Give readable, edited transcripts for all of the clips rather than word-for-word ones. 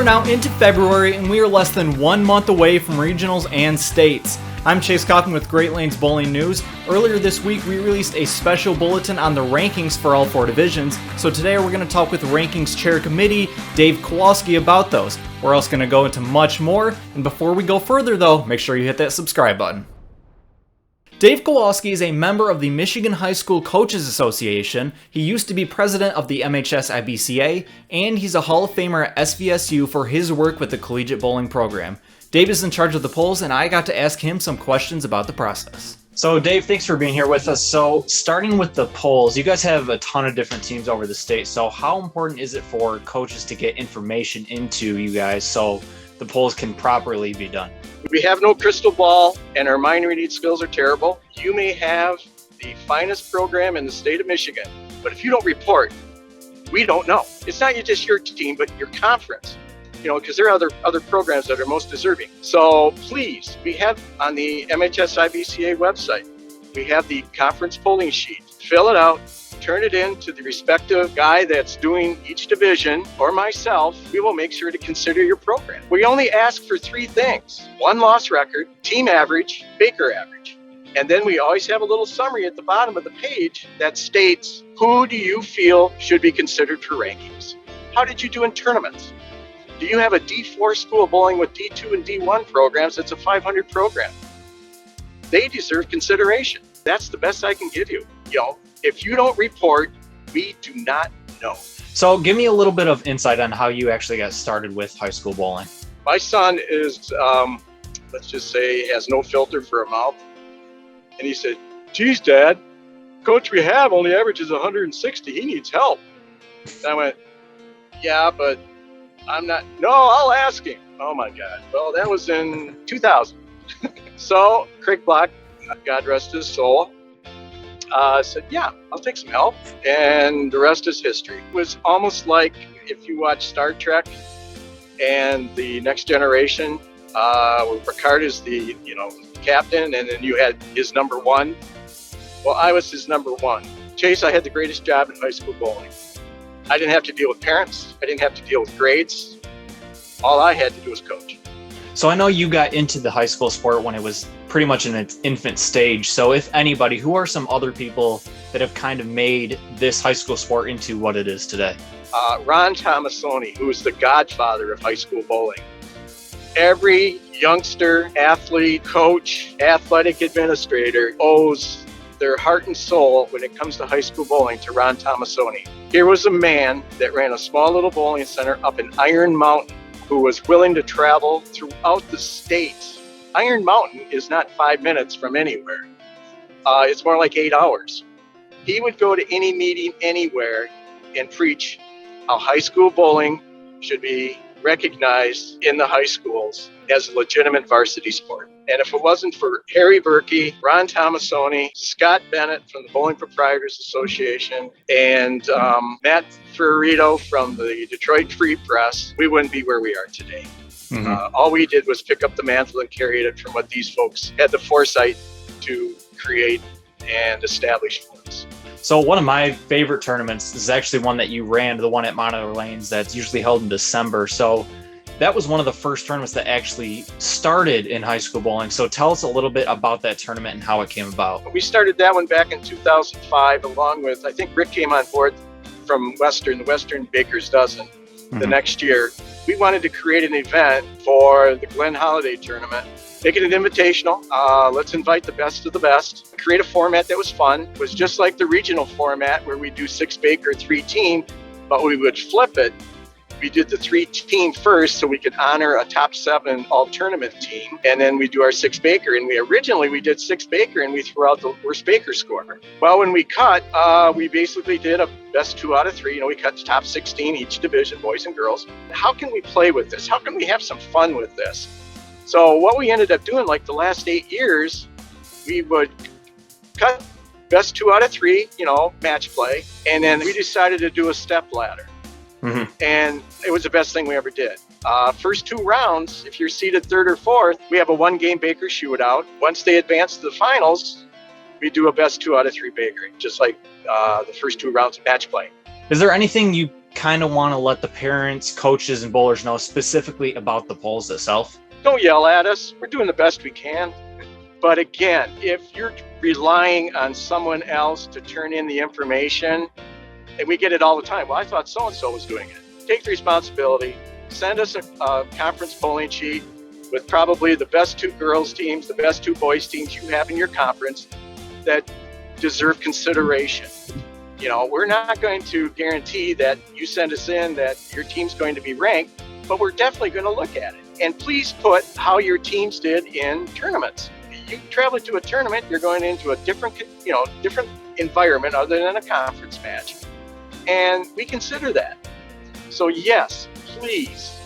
are now into February, and we are less than 1 month away from regionals and states. I'm Chase Kaufman with Great Lanes Bowling News. Earlier this week, we released a special bulletin on the rankings for all 4 divisions, so today we're going to talk with Rankings Chair Committee, Dave Kowalski, about those. We're also going to go into much more, and before we go further though, make sure you hit that subscribe button. Dave Kowalski is a member of the Michigan High School Coaches Association. He used to be president of the MHSIBCA, and he's a Hall of Famer at SVSU for his work with the collegiate bowling program. Dave is in charge of the polls, and I got to ask him some questions about the process. So Dave, thanks for being here with us. So starting with the polls, you guys have a ton of different teams over the state. So how important is it for coaches to get information into you guys so the polls can properly be done? We have no crystal ball, and our mind reading skills are terrible. You may have the finest program in the state of Michigan, but if you don't report, we don't know. It's not just your team, but your conference, because there are other programs that are most deserving. So please, we have on the MHSIBCA website, we have the conference polling sheet. Fill it out. Turn it in to the respective guy that's doing each division or myself. We will make sure to consider your program. We only ask for 3 things: 1 loss record, team average, Baker average. And then we always have a little summary at the bottom of the page that states, who do you feel should be considered for rankings? How did you do in tournaments? Do you have a D4 school bowling with D2 and D1 programs? It's a 500 program. They deserve consideration. That's the best I can give you. If you don't report, we do not know. So give me a little bit of insight on how you actually got started with high school bowling. My son is, let's just say, has no filter for a mouth. And he said, "Geez, Dad, coach we have only averages 160. He needs help." And I went, "Yeah, but I'm not, no, I'll ask him." Oh my God. Well, that was in 2000. So Craig Block, God rest his soul, said, "Yeah, I'll take some help." And the rest is history. It was almost like if you watch Star Trek and the Next Generation, Picard is the, captain, and then you had his number 1. Well, I was his number 1. Chase, I had the greatest job in high school bowling. I didn't have to deal with parents. I didn't have to deal with grades. All I had to do was coach. So I know you got into the high school sport when it was pretty much in its infant stage. So if anybody, who are some other people that have kind of made this high school sport into what it is today? Ron Tomasoni, who is the godfather of high school bowling. Every youngster, athlete, coach, athletic administrator owes their heart and soul when it comes to high school bowling to Ron Tomasoni. Here was a man that ran a small little bowling center up in Iron Mountain, who was willing to travel throughout the state. Iron Mountain is not 5 minutes from anywhere. It's more like 8 hours. He would go to any meeting anywhere and preach how high school bowling should be recognized in the high schools as a legitimate varsity sport. And if it wasn't for Harry Berkey, Ron Tomasoni, Scott Bennett from the Bowling Proprietors Association, and Matt Ferrito from the Detroit Free Press, we wouldn't be where we are today. Mm-hmm. All we did was pick up the mantle and carry it from what these folks had the foresight to create and establish for us. So one of my favorite tournaments is actually one that you ran, the one at Monitor Lanes that's usually held in December. So that was one of the first tournaments that actually started in high school bowling. So tell us a little bit about that tournament and how it came about. We started that one back in 2005, along with, I think Rick came on board from the Western Baker's Dozen. The next year. We wanted to create an event for the Glen Holiday Tournament, make it an invitational. Let's invite the best of the best. Create a format that was fun. It was just like the regional format where we do 6 Baker, 3 team, but we would flip it. We did the 3 team first so we could honor a top 7 all tournament team. And then we do our 6 Baker. And we did 6 Baker and we threw out the worst Baker score. Well, when we cut, we basically did a best 2 out of 3. We cut the top 16 each division, boys and girls. How can we play with this? How can we have some fun with this? So what we ended up doing, like the last 8 years, we would cut best 2 out of 3, match play. And then we decided to do a step ladder. Mm-hmm. And it was the best thing we ever did. First 2 rounds, if you're seeded 3rd or 4th, we have a 1-game Baker shootout. Once they advance to the finals, we do a best 2 out of 3 Baker, just like the first 2 rounds of match play. Is there anything you kind of want to let the parents, coaches, and bowlers know specifically about the polls itself? Don't yell at us. We're doing the best we can. But again, if you're relying on someone else to turn in the information, and we get it all the time, well, I thought so-and-so was doing it. Take the responsibility. Send us a conference polling sheet with probably the best 2 girls teams, the best 2 boys teams you have in your conference that deserve consideration. You know, we're not going to guarantee that you send us in that your team's going to be ranked, but we're definitely going to look at it. And please put how your teams did in tournaments. You travel to a tournament, you're going into a different environment other than a conference match. And we consider that. So yes, please,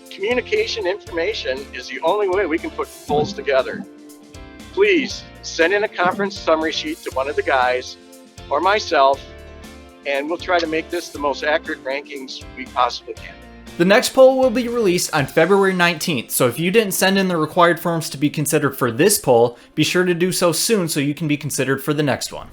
communication information is the only way we can put polls together. Please send in a conference summary sheet to one of the guys or myself, and we'll try to make this the most accurate rankings we possibly can. The next poll will be released on February 19th, so if you didn't send in the required forms to be considered for this poll, be sure to do so soon so you can be considered for the next one.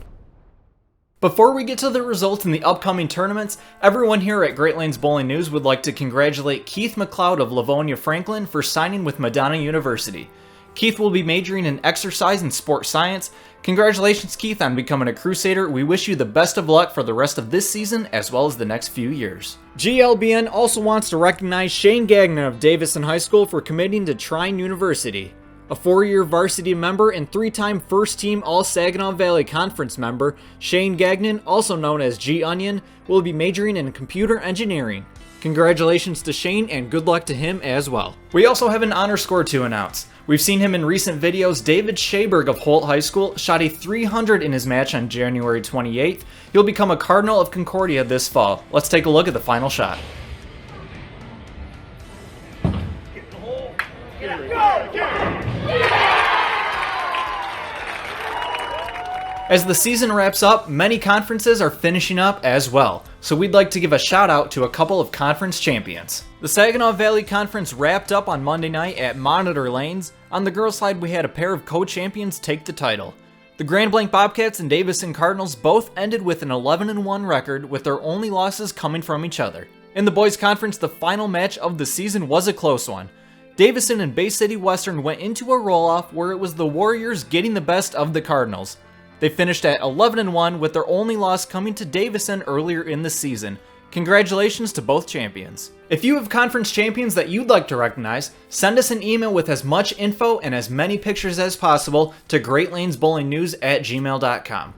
Before we get to the results in the upcoming tournaments, everyone here at Great Lanes Bowling News would like to congratulate Keith McLeod of Livonia Franklin for signing with Madonna University. Keith will be majoring in exercise and sports science. Congratulations, Keith, on becoming a Crusader. We wish you the best of luck for the rest of this season as well as the next few years. GLBN also wants to recognize Shane Gagnon of Davison High School for committing to Trine University. A 4-year varsity member and 3-time first-team All-Saginaw Valley Conference member, Shane Gagnon, also known as G Onion, will be majoring in computer engineering. Congratulations to Shane and good luck to him as well. We also have an honor score to announce. We've seen him in recent videos. David Shaberg of Holt High School shot a 300 in his match on January 28th. He'll become a Cardinal of Concordia this fall. Let's take a look at the final shot. As the season wraps up, many conferences are finishing up as well, so we'd like to give a shout out to a couple of conference champions. The Saginaw Valley Conference wrapped up on Monday night at Monitor Lanes. On the girls' side, we had a pair of co-champions take the title. The Grand Blanc Bobcats and Davison Cardinals both ended with an 11-1 record, with their only losses coming from each other. In the boys' conference, the final match of the season was a close one. Davison and Bay City Western went into a roll-off where it was the Warriors getting the best of the Cardinals. They finished at 11-1 with their only loss coming to Davison earlier in the season. Congratulations to both champions. If you have conference champions that you'd like to recognize, send us an email with as much info and as many pictures as possible to greatlanesbowlingnews@gmail.com.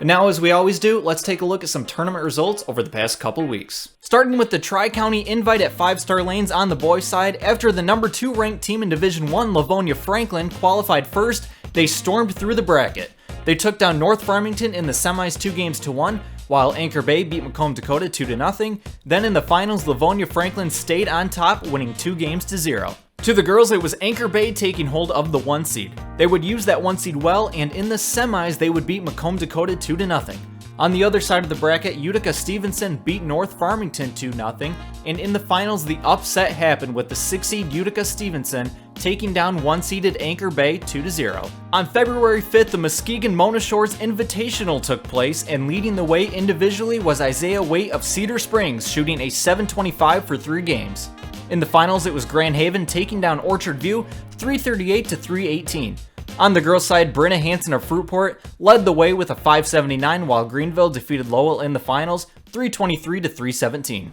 And now, as we always do, let's take a look at some tournament results over the past couple weeks. Starting with the Tri-County Invite at 5-star lanes on the boys' side, after the number 2 ranked team in Division 1, Livonia Franklin, qualified first, they stormed through the bracket. They took down North Farmington in the semis 2-1, while Anchor Bay beat Macomb Dakota 2-0. Then in the finals, Livonia Franklin stayed on top, winning 2-0. To the girls, it was Anchor Bay taking hold of the 1 seed. They would use that 1 seed well, and in the semis, they would beat Macomb Dakota 2-0. On the other side of the bracket, Utica Stevenson beat North Farmington 2-0, and in the finals, the upset happened with the 6-seed Utica Stevenson taking down 1-seeded Anchor Bay 2-0. On February 5th, the Muskegon Mona Shores Invitational took place, and leading the way individually was Isaiah Waite of Cedar Springs, shooting a .725 for 3 games. In the finals, it was Grand Haven taking down Orchard View 338-318. On the girls' side, Brenna Hansen of Fruitport led the way with a .579, while Greenville defeated Lowell in the finals 323-317.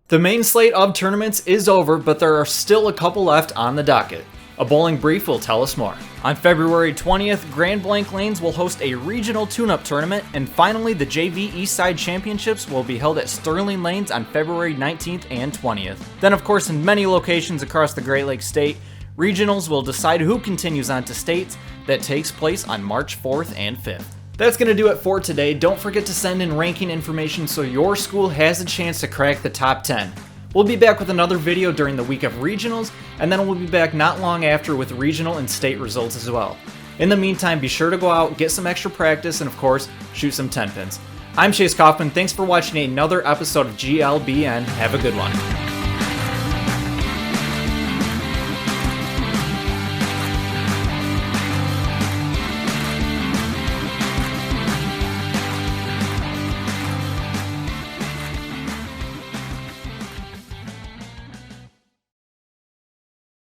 The main slate of tournaments is over, but there are still a couple left on the docket. A bowling brief will tell us more. On February 20th, Grand Blanc Lanes will host a regional tune-up tournament, and finally the JV Eastside Championships will be held at Sterling Lanes on February 19th and 20th. Then, of course, in many locations across the Great Lakes State, regionals will decide who continues on to states. That takes place on March 4th and 5th. That's going to do it for today. Don't forget to send in ranking information so your school has a chance to crack the top 10. We'll be back with another video during the week of regionals, and then we'll be back not long after with regional and state results as well. In the meantime, be sure to go out, get some extra practice, and of course, shoot some 10 pins. I'm Chase Kaufman. Thanks for watching another episode of GLBN. Have a good one.